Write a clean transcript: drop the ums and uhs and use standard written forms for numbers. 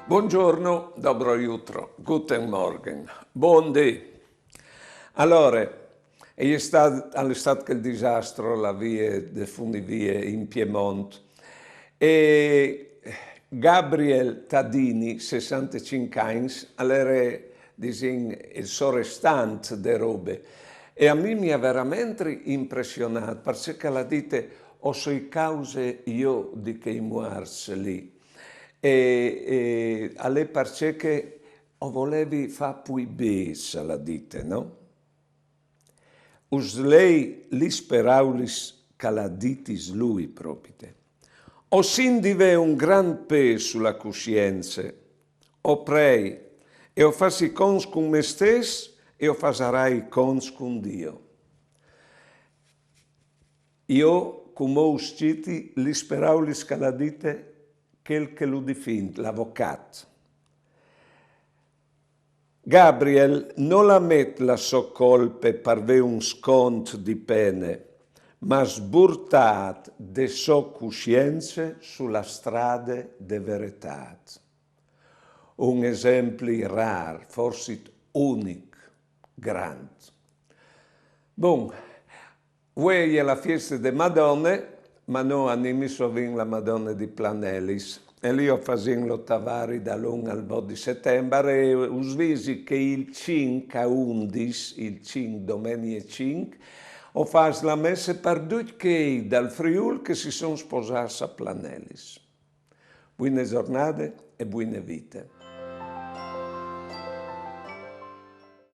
Buongiorno, dobro jutro, guten Morgen, buondì. Allora, all'estate che il disastro, la via, le funivie in Piemonte, e Gabriel Tadini, 65 anni, era il sorrestante de robe. E a me mi ha veramente impressionato, perché la dite, ho sui cause io di che i muars lì. E alle perché o volevi fa pui bis, la dite, no? Us lei li speraulis caladitis lui propite. O sin dive un gran pe sulla coscienza, o prei, e o fassi cons con me stes, e o fasarai cons con Dio. Io, come usciti, li speraulis caladite quel che lo difint, l'avvocato. Gabriel non la met la so colpe parve un scont di pene, ma sburtat de so coscienze sulla strade de veritat. Un esempio rar, forse unic, grand. Bon, voi è la festa de Madonne, ma non animi sovin la Madonna di Planelis. E lì ho fatto l'ottavari dall'1 al 2 di settembre e ho visto che il 5 a 11, il 5, domenica 5, ho fatto la messa per tutti dal Friuli che si sono sposati a Planelis. Buone giornate e buone vite.